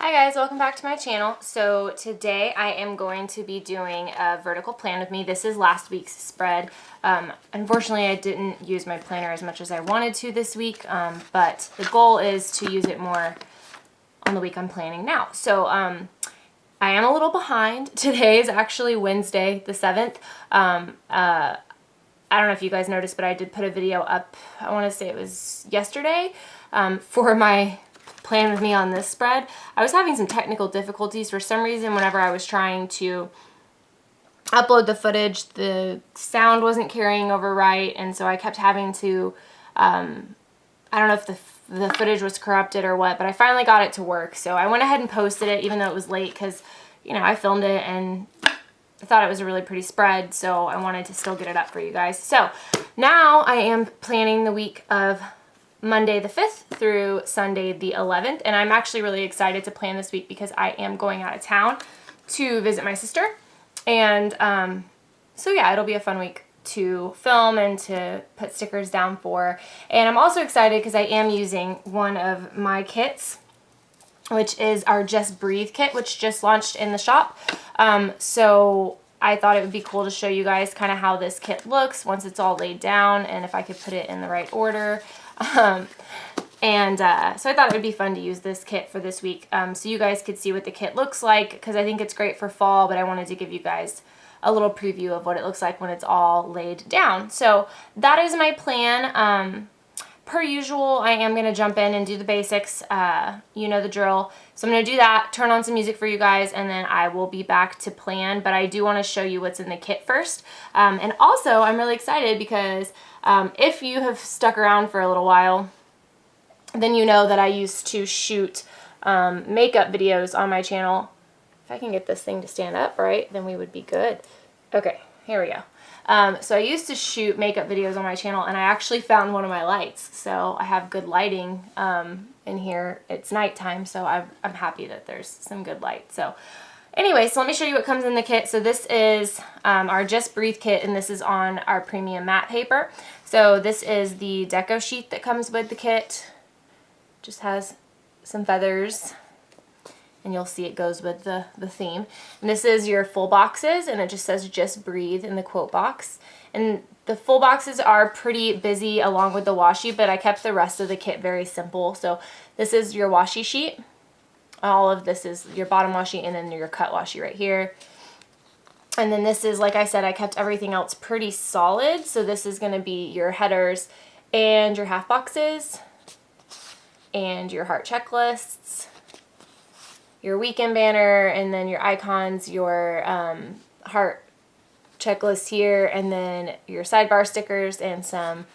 Hi guys, welcome back to my channel. So today I am going to be doing a vertical plan with me. This is last week's spread. Unfortunately, I didn't use my planner as much as I wanted to this week, but the goal is to use it more on the week I'm planning now. So I am a little behind. Today is actually Wednesday the 7th. I don't know if you guys noticed, but I did put a video up, I want to say it was yesterday, for my plan with me on this spread. I was having some technical difficulties for some reason. Whenever I was trying to upload the footage, the sound wasn't carrying over right, and so I kept having to, I don't know if the footage was corrupted or what, but I finally got it to work. So I went ahead and posted it even though it was late because, you know, I filmed it and I thought it was a really pretty spread, so I wanted to still get it up for you guys. So now I am planning the week of Monday the 5th through Sunday the 11th, and I'm actually really excited to plan this week because I am going out of town to visit my sister, and so yeah, it'll be a fun week to film and to put stickers down for. And I'm also excited because I am using one of my kits, which is our Just Breathe kit, which just launched in the shop. So I thought it would be cool to show you guys kind of how this kit looks once it's all laid down and if I could put it in the right order. So I thought it would be fun to use this kit for this week, so you guys could see what the kit looks like, because I think it's great for fall, but I wanted to give you guys a little preview of what it looks like when it's all laid down. So that is my plan. Per usual, I am going to jump in and do the basics. You know the drill. So I'm going to do that, turn on some music for you guys, and then I will be back to plan. But I do want to show you what's in the kit first. And also, I'm really excited because if you have stuck around for a little while, then you know that I used to shoot makeup videos on my channel. If I can get this thing to stand up right, then we would be good. Okay, here we go. So I used to shoot makeup videos on my channel, and I actually found one of my lights. So I have good lighting in here. It's nighttime, so I'm happy that there's some good light. So anyway, so let me show you what comes in the kit. So this is our Just Breathe kit, and this is on our premium matte paper. So this is the deco sheet that comes with the kit. Just has some feathers, and you'll see it goes with the theme. And this is your full boxes, and it just says Just Breathe in the quote box. And the full boxes are pretty busy along with the washi, but I kept the rest of the kit very simple. So this is your washi sheet. All of this is your bottom washi, and then your cut washi right here. And then this is, like I said, I kept everything else pretty solid. So this is gonna be your headers and your half boxes and your heart checklists, your weekend banner, and then your icons, your heart checklist here, and then your sidebar stickers and some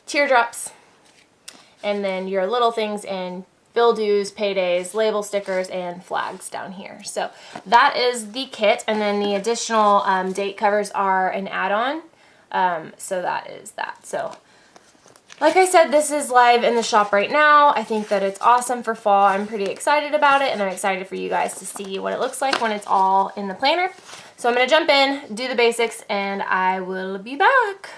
teardrops, and then your little things and bill dues, paydays, label stickers, and flags down here. So that is the kit, and then the additional date covers are an add-on. So that is that. So like I said, this is live in the shop right now. I think that it's awesome for fall. I'm pretty excited about it, and I'm excited for you guys to see what it looks like when it's all in the planner. So I'm going to jump in, do the basics, and I will be back.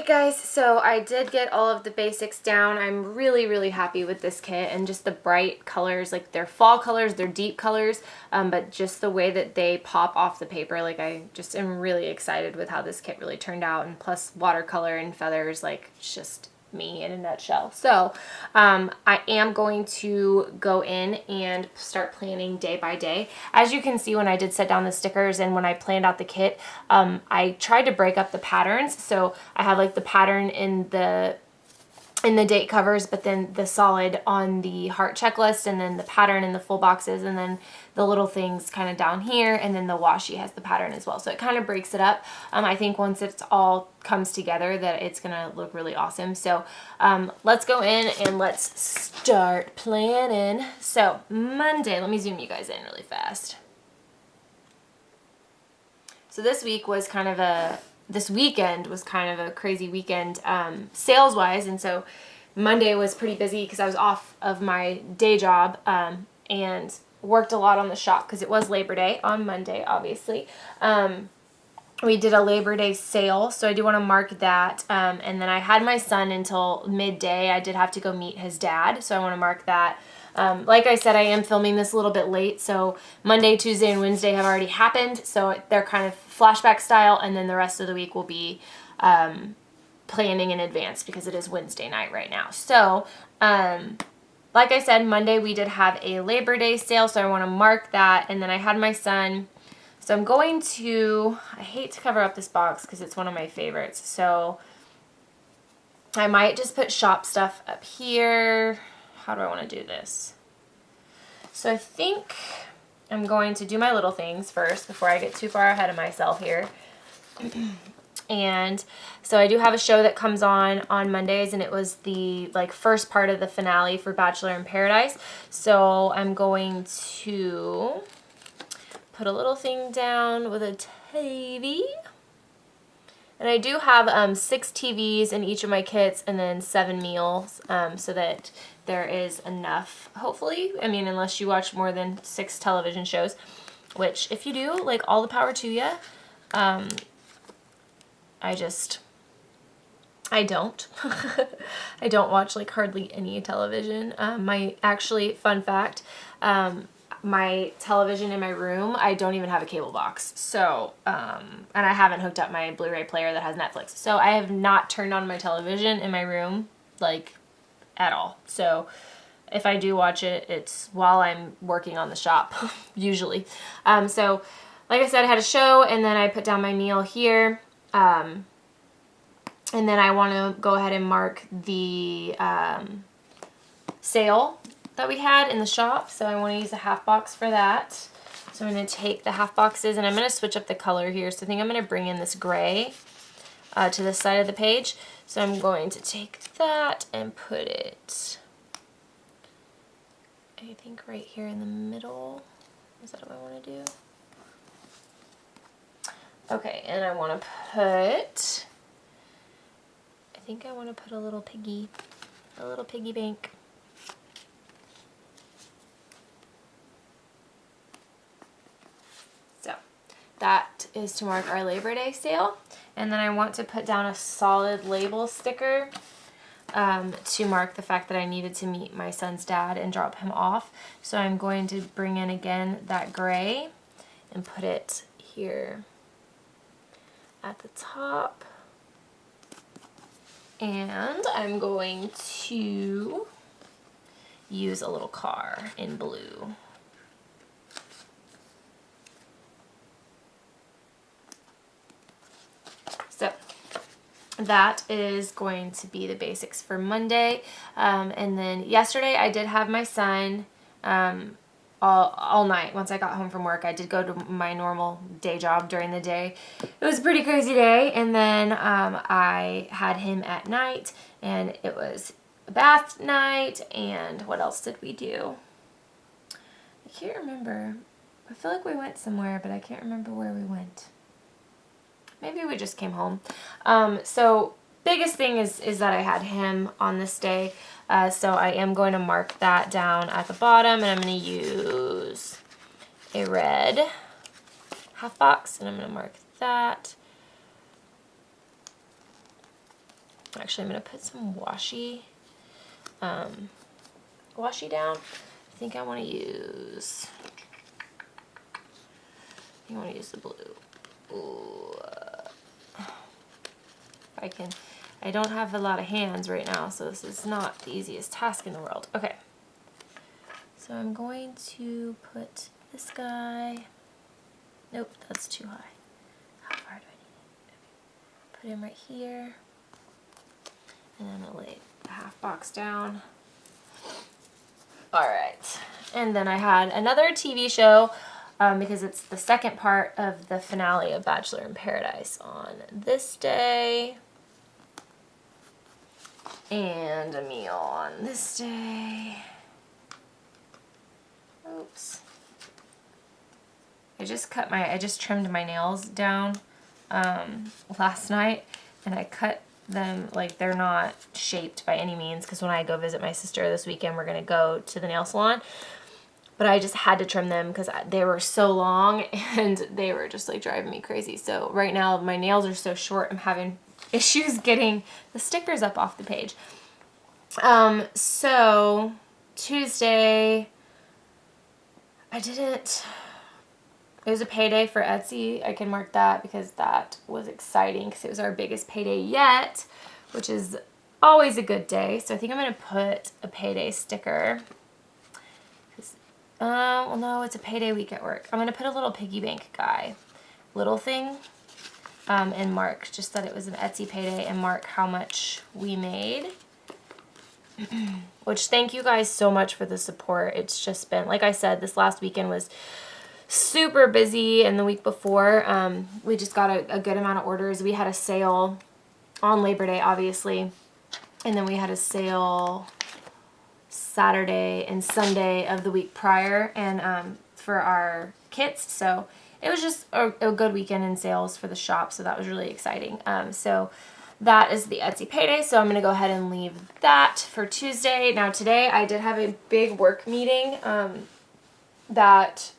guys, so I did get all of the basics down. I'm really, really happy with this kit and just the bright colors, like they're fall colors, they're deep colors, but just the way that they pop off the paper, like I just am really excited with how this kit really turned out, and plus watercolor and feathers, like it's just me in a nutshell. So I am going to go in and start planning day by day. As you can see, when I did set down the stickers and when I planned out the kit, I tried to break up the patterns. So I have like the pattern in the date covers, but then the solid on the heart checklist, and then the pattern in the full boxes, and then the little things kind of down here, and then the washi has the pattern as well. So it kind of breaks it up. I think once it's all comes together that it's gonna look really awesome. So let's go in and let's start planning. So Monday, let me zoom you guys in really fast. So this weekend was kind of a crazy weekend sales wise, and so Monday was pretty busy because I was off of my day job and worked a lot on the shop because it was Labor Day on Monday, obviously. We did a Labor Day sale, so I do want to mark that, and then I had my son until midday. I did have to go meet his dad, so I want to mark that. Like I said, I am filming this a little bit late, so Monday, Tuesday, and Wednesday have already happened, so they're kind of flashback style, and then the rest of the week will be planning in advance because it is Wednesday night right now. So, like I said, Monday we did have a Labor Day sale, so I want to mark that, and then I had my son, so I'm going to, I hate to cover up this box because it's one of my favorites, so I might just put shop stuff up here. How do I want to do this? So I think I'm going to do my little things first before I get too far ahead of myself here. And so I do have a show that comes on Mondays, and it was the first part of the finale for Bachelor in Paradise. So I'm going to put a little thing down with a TV. And I do have 6 TVs in each of my kits, and then 7 meals, so that there is enough, hopefully. I mean, unless you watch more than 6 television shows, which if you do, like, all the power to you. I don't. I don't watch like hardly any television. Fun fact, my television in my room, I don't even have a cable box. So, and I haven't hooked up my Blu-ray player that has Netflix. So I have not turned on my television in my room, like, at all. So if I do watch it, it's while I'm working on the shop, usually. So like I said, I had a show, and then I put down my meal here. And then I want to go ahead and mark the sale that we had in the shop. So I want to use a half box for that. So I'm going to take the half boxes, and I'm going to switch up the color here. So I think I'm going to bring in this gray to this side of the page. So I'm going to take that and put it, I think, right here in the middle. Is that what I want to do? Okay, and I want to put, I think I want to put a little piggy bank. So that is to mark our Labor Day sale. And then I want to put down a solid label sticker to mark the fact that I needed to meet my son's dad and drop him off. So I'm going to bring in again that gray and put it here at the top. And I'm going to use a little car in blue. So that is going to be the basics for Monday. And then yesterday I did have my son all night. Once I got home from work, I did go to my normal day job during the day. It was a pretty crazy day. And then I had him at night, and it was a bath night. And what else did we do? I can't remember. I feel like we went somewhere, but I can't remember where we went. Maybe we just came home. So biggest thing is that I had him on this day. So I am going to mark that down at the bottom, and I'm going to use a red half box, and I'm going to mark that. Actually, I'm going to put some washi down. I think I want to use the blue. Ooh. If I can, I don't have a lot of hands right now, so this is not the easiest task in the world. Okay. So I'm going to put this guy, nope, that's too high. How far do I need it? Put him right here. And then I'm going to lay the half box down. All right. And then I had another TV show because it's the second part of the finale of Bachelor in Paradise on this day. And a meal on this day. Oops. I just trimmed my nails down last night, and I cut them, like, they're not shaped by any means, because when I go visit my sister this weekend, we're going to go to the nail salon, but I just had to trim them because they were so long, and they were just, like, driving me crazy. So right now, my nails are so short, I'm having issues getting the stickers up off the page. So Tuesday, it was a payday for Etsy. I can mark that because that was exciting because it was our biggest payday yet, which is always a good day. So I think I'm going to put a payday sticker. Well, no, it's a payday week at work. I'm going to put a little piggy bank guy, little thing, and mark just that it was an Etsy payday and mark how much we made. Which, thank you guys so much for the support. It's just been, like I said, this last weekend was super busy, and the week before we just got a good amount of orders. We had a sale on Labor Day, obviously, and then we had a sale Saturday and Sunday of the week prior, and for our kits, so it was just a good weekend in sales for the shop, so that was really exciting. So that is the Etsy payday, so I'm going to go ahead and leave that for Tuesday. Now today I did have a big work meeting that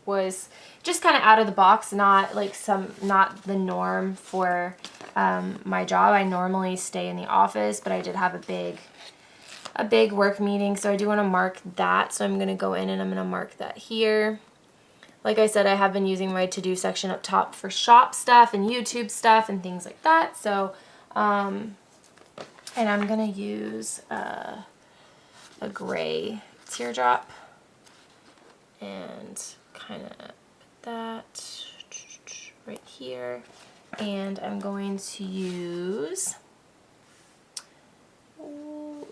was just kind of out of the box, not the norm for my job. I normally stay in the office, but I did have a big work meeting, so I do want to mark that. So I'm going to go in and I'm going to mark that here. Like I said, I have been using my to-do section up top for shop stuff and YouTube stuff and things like that. So, and I'm going to use a gray teardrop and kind of put that right here. And I'm going to use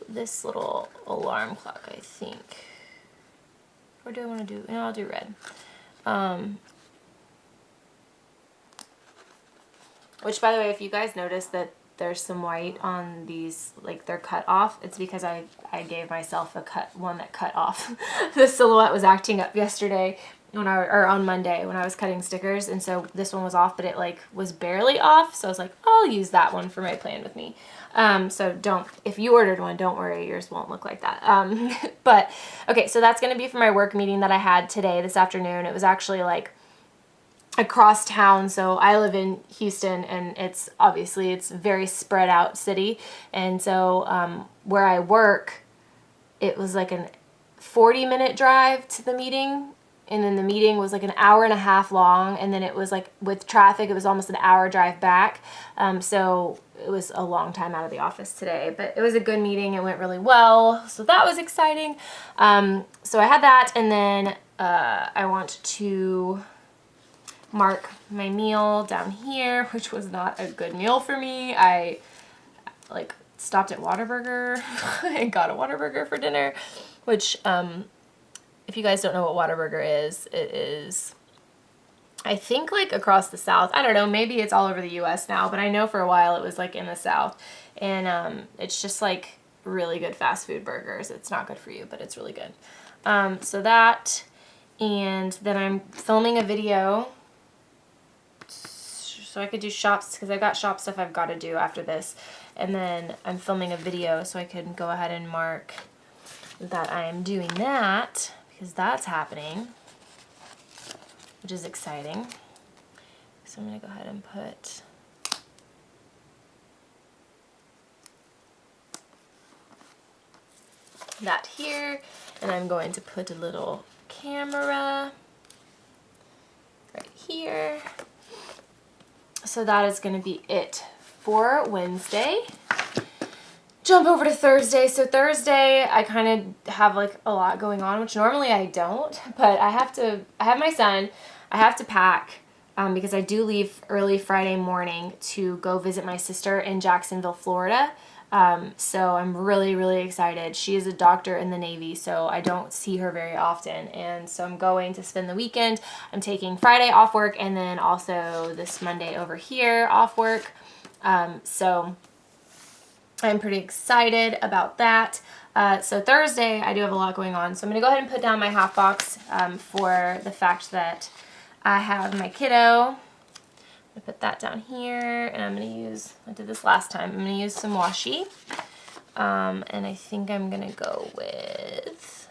this little alarm clock, I think. Or do I want to do, no, I'll do red. Which, by the way, if you guys notice that there's some white on these, like they're cut off, it's because I gave myself one that cut off. The silhouette was acting up yesterday or on Monday when I was cutting stickers, and so this one was off, but it like was barely off, so I was like, I'll use that one for my plan with me. So if you ordered one, don't worry, yours won't look like that. But okay, so that's going to be for my work meeting that I had today, this afternoon. It was actually like across town, so I live in Houston, and it's a very spread out city, and so where I work, it was like a 40-minute drive to the meeting, and then the meeting was like an hour and a half long, and then it was like with traffic it was almost an hour drive back, so it was a long time out of the office today, but it was a good meeting. It went really well, so that was exciting. So I had that, and then I want to mark my meal down here, which was not a good meal for me. I like stopped at Whataburger and got a Whataburger for dinner, which if you guys don't know what Whataburger is, it is, I think, like across the South. I don't know, maybe it's all over the US now, but I know for a while it was like in the South, and it's just like really good fast food burgers. It's not good for you, but it's really good. So that, and then I'm filming a video so I could do shops, because I've got shop stuff I've got to do after this, and then I'm filming a video so I can go ahead and mark that I am doing that, because that's happening, which is exciting. So I'm going to go ahead and put that here, and I'm going to put a little camera right here. So that is going to be it for Wednesday. Jump over to Thursday. So Thursday, I kind of have like a lot going on, which normally I don't, but I have my son, I have to pack because I do leave early Friday morning to go visit my sister in Jacksonville, Florida. So I'm really, really excited. She is a doctor in the Navy, so I don't see her very often. And so I'm going to spend the weekend. I'm taking Friday off work and then also this Monday over here off work. So I'm pretty excited about that. So Thursday, I do have a lot going on. So I'm going to go ahead and put down my half box for the fact that I have my kiddo. I'm going to put that down here, and I'm going to use, I did this last time, I'm going to use some washi. And I think I'm going to go with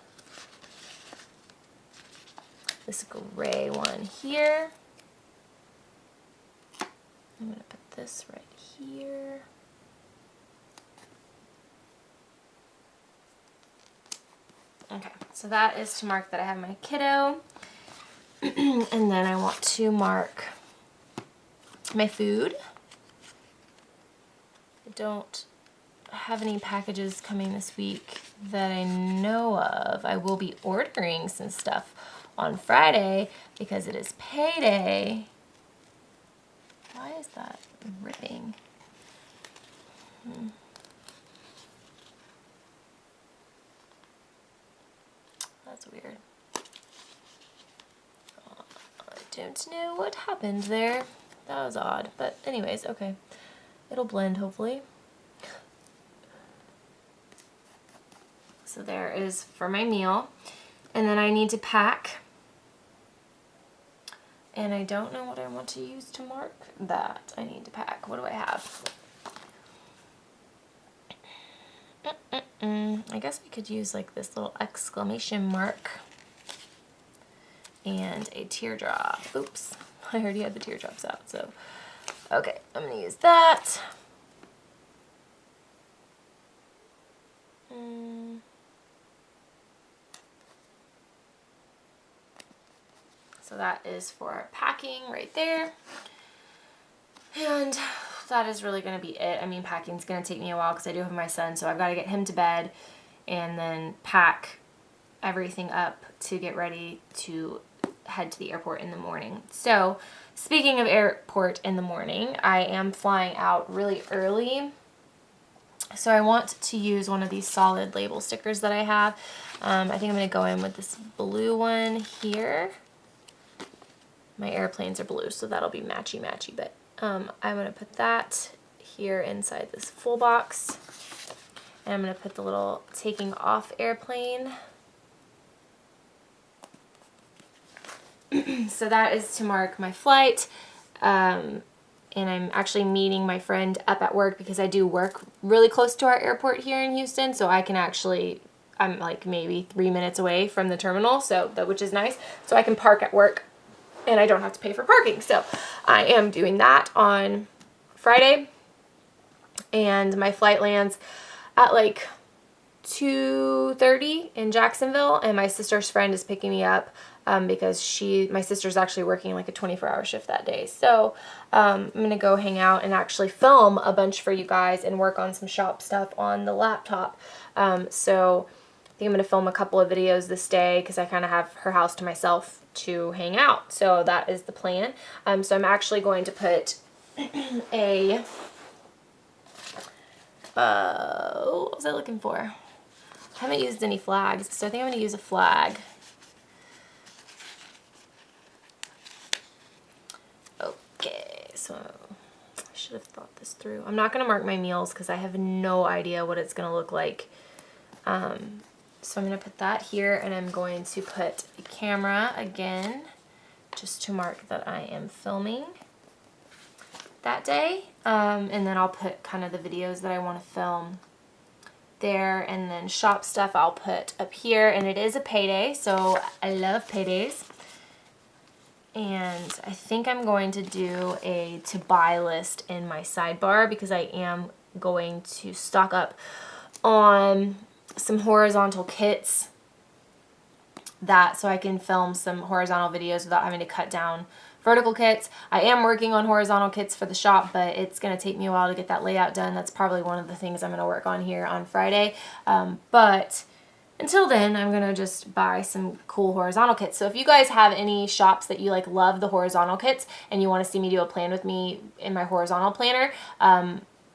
this gray one here. I'm going to put this right here. Okay, so that is to mark that I have my kiddo. And then I want to mark my food. I don't have any packages coming this week that I know of. I will be ordering some stuff on Friday because it is payday. Why is that ripping? That's weird. I don't know what happened there. That was odd. But anyways, okay. It'll blend, hopefully. So there is for my meal. And then I need to pack. And I don't know what I want to use to mark that. I need to pack. What do I have? I guess we could use like this little exclamation mark and a teardrop. Oops, I already had the teardrops out, so okay, I'm gonna use that. So that is for packing right there. And that is really going to be it. I mean, packing's going to take me a while because I do have my son, so I've got to get him to bed and then pack everything up to get ready to head to the airport in the morning. So, speaking of airport in the morning, I am flying out really early. So I want to use one of these solid label stickers that I have. I think I'm going to go in with this blue one here. My airplanes are blue, so that'll be matchy-matchy, but I'm going to put that here inside this full box. And I'm going to put the little taking off airplane. So that is to mark my flight. And I'm actually meeting my friend up at work because I do work really close to our airport here in Houston, so I can actually, I'm like maybe 3 minutes away from the terminal, so that, which is nice. So I can park at work and I don't have to pay for parking. So I am doing that on Friday, and my flight lands at like 2:30 in Jacksonville, and my sister's friend is picking me up because my sister's actually working like a 24-hour shift that day. So I'm going to go hang out and actually film a bunch for you guys and work on some shop stuff on the laptop. So I think I'm going to film a couple of videos this day because I kind of have her house to myself to hang out. So that is the plan. So I'm actually going to put a, what was I looking for? I haven't used any flags, so I think I'm going to use a flag. Okay, so I should have thought this through. I'm not going to mark my meals because I have no idea what it's going to look like. So I'm going to put that here, and I'm going to put a camera again just to mark that I am filming that day. And then I'll put kind of the videos that I want to film there, and then shop stuff I'll put up here. And it is a payday, so I love paydays. And I think I'm going to do a to buy list in my sidebar because I am going to stock up on some horizontal kits so I can film some horizontal videos without having to cut down vertical kits. I am working on horizontal kits for the shop, but it's going to take me a while to get that layout done. That's probably one of the things I'm going to work on here on Friday. But until then, I'm going to just buy some cool horizontal kits. So if you guys have any shops that you like love the horizontal kits and you want to see me do a plan with me in my horizontal planner,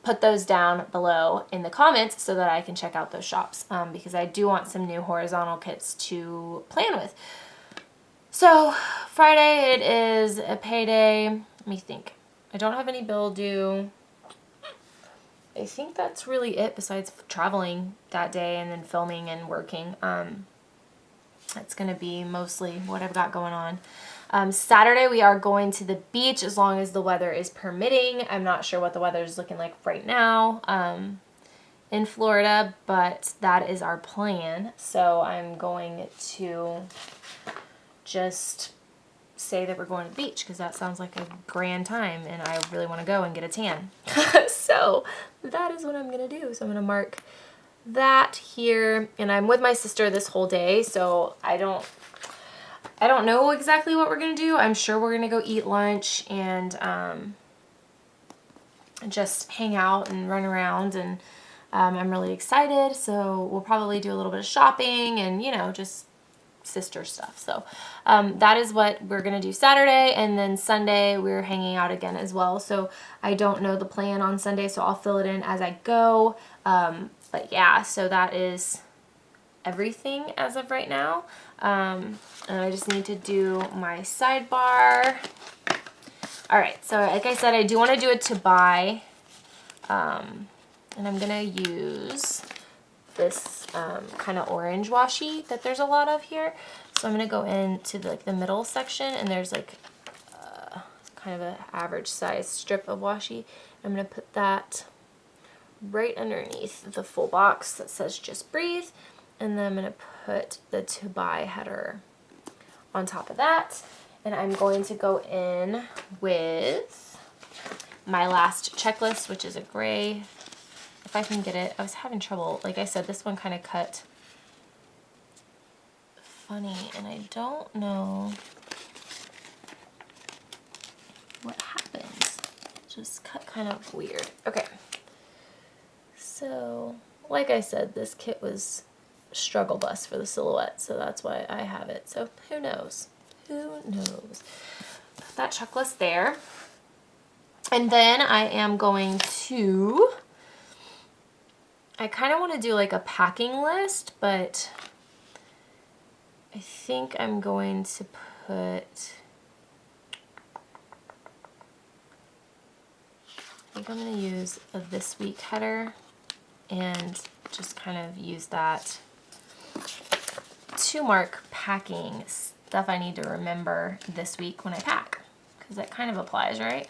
put those down below in the comments so that I can check out those shops, because I do want some new horizontal kits to plan with. So Friday, it is a payday. Let me think. I don't have any bill due. I think that's really it besides traveling that day and then filming and working. That's going to be mostly what I've got going on. Saturday, we are going to the beach as long as the weather is permitting. I'm not sure what the weather is looking like right now in Florida, but that is our plan. So I'm going to just say that we're going to the beach because that sounds like a grand time and I really want to go and get a tan. So that is what I'm going to do. So I'm going to mark that here, and I'm with my sister this whole day, so I don't know exactly what we're going to do. I'm sure we're going to go eat lunch and just hang out and run around, and I'm really excited. So we'll probably do a little bit of shopping and, you know, just sister stuff. So that is what we're gonna do Saturday, and then Sunday we're hanging out again as well. So I don't know the plan on Sunday, so I'll fill it in as I go. But yeah, so that is everything as of right now. And I just need to do my sidebar. All right, so like I said, I do want to do it to buy, and I'm gonna use this kind of orange washi that there's a lot of here. So I'm going to go into the middle section, and there's like kind of an average size strip of washi. I'm going to put that right underneath the full box that says just breathe, and then I'm going to put the to buy header on top of that, and I'm going to go in with my last checklist, which is a gray. If I can get it, I was having trouble. Like I said, this one kind of cut funny, and I don't know what happens. Just cut kind of weird. Okay. So, like I said, this kit was struggle bus for the silhouette, so that's why I have it. So, who knows? Who knows? Put that checklist there. And then I am going to... I kind of want to do like a packing list, but I think I'm going to put, I think I'm going to use a this week header and just kind of use that to mark packing stuff I need to remember this week when I pack, because that kind of applies, right?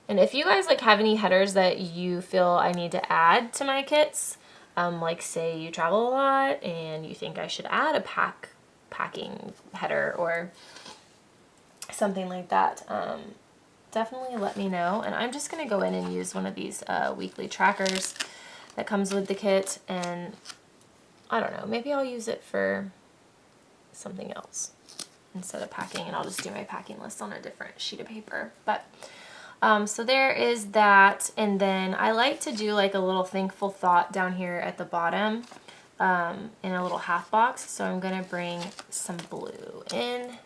And if you guys like have any headers that you feel I need to add to my kits, like say you travel a lot and you think I should add a packing header or something like that, definitely let me know. And I'm just going to go in and use one of these weekly trackers that comes with the kit, and I don't know, maybe I'll use it for something else instead of packing, and I'll just do my packing list on a different sheet of paper. But so there is that, and then I like to do like a little thankful thought down here at the bottom in a little half box. So I'm going to bring some blue in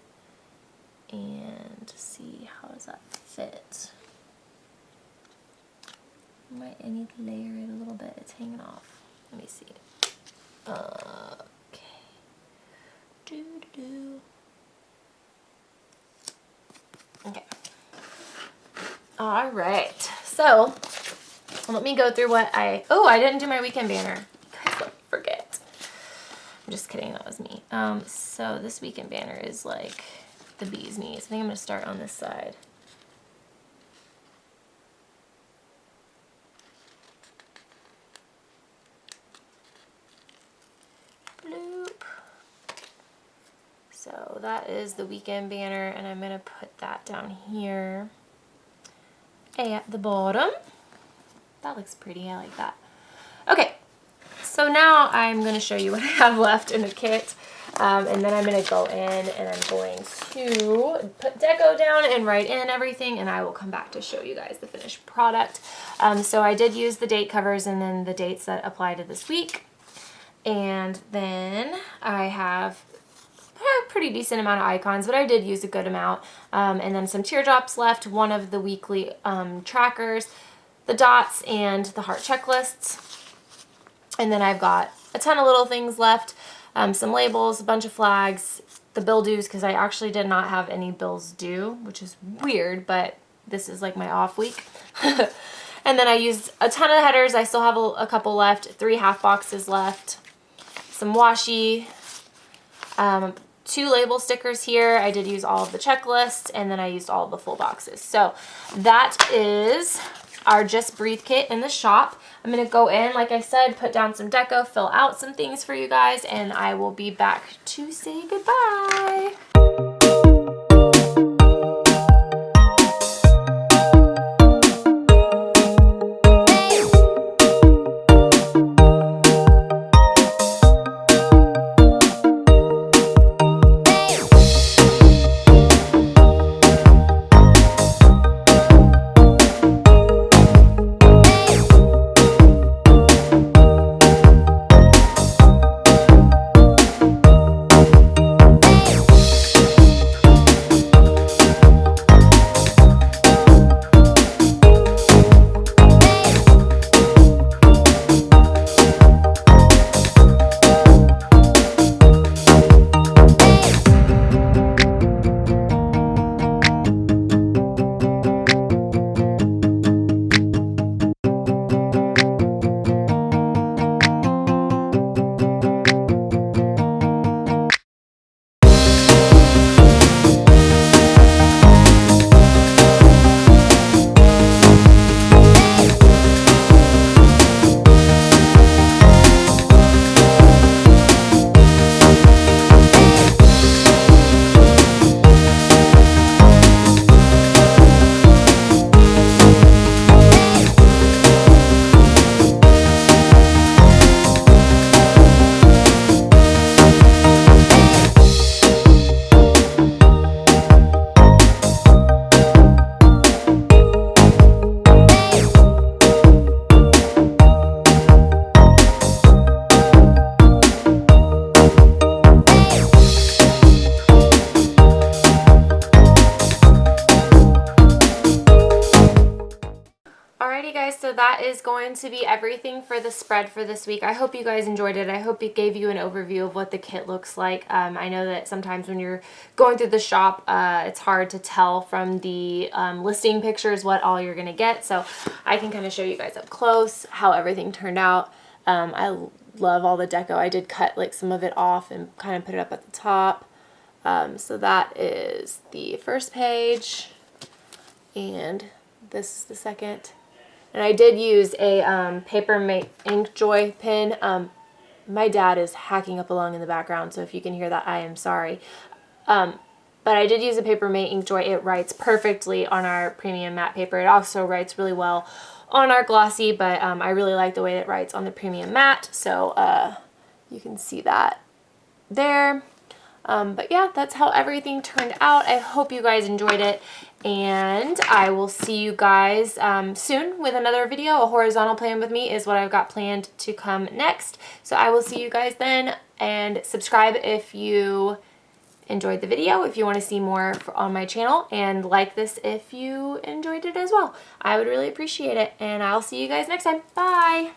and see how does that fit. I need to layer it a little bit. It's hanging off. Let me see. Okay. Okay. All right, so let me go through what I didn't do my weekend banner. You guys, let me forget. I'm just kidding, that was me. So this weekend banner is like the bee's knees. I think I'm gonna start on this side. Bloop. So that is the weekend banner, and I'm gonna put that down here at the bottom. That looks pretty. I like that. Okay, so now I'm going to show you what I have left in the kit. And then I'm going to go in and I'm going to put deco down and write in everything, and I will come back to show you guys the finished product. So I did use the date covers and then the dates that apply to this week. And then I have a pretty decent amount of icons, but I did use a good amount. And then some teardrops left, one of the weekly trackers, the dots, and the heart checklists. And then I've got a ton of little things left. Some labels, a bunch of flags, the bill dues, because I actually did not have any bills due, which is weird, but this is like my off week. And then I used a ton of headers. I still have a couple left, 3 half boxes left, some washi, 2 label stickers here. I did use all of the checklists, and then I used all of the full boxes. So that is our Just Breathe kit in the shop. I'm going to go in, like I said, put down some deco, fill out some things for you guys, and I will be back to say goodbye. Alrighty guys, so that is going to be everything for the spread for this week. I hope you guys enjoyed it. I hope it gave you an overview of what the kit looks like. I know that sometimes when you're going through the shop, it's hard to tell from the listing pictures what all you're going to get. So I can kind of show you guys up close how everything turned out. I love all the deco. I did cut like some of it off and kind of put it up at the top. So that is the first page, and this is the second. And I did use a Paper Mate Ink Joy pen. My dad is hacking up along in the background, so if you can hear that, I am sorry. But I did use a Paper Mate Ink Joy. It writes perfectly on our premium matte paper. It also writes really well on our glossy, but I really like the way it writes on the premium matte, so you can see that there. But yeah, that's how everything turned out. I hope you guys enjoyed it, and I will see you guys soon with another video. A horizontal plan with me is what I've got planned to come next. So I will see you guys then, and subscribe if you enjoyed the video, if you want to see more on my channel, and like this if you enjoyed it as well. I would really appreciate it, and I'll see you guys next time. Bye!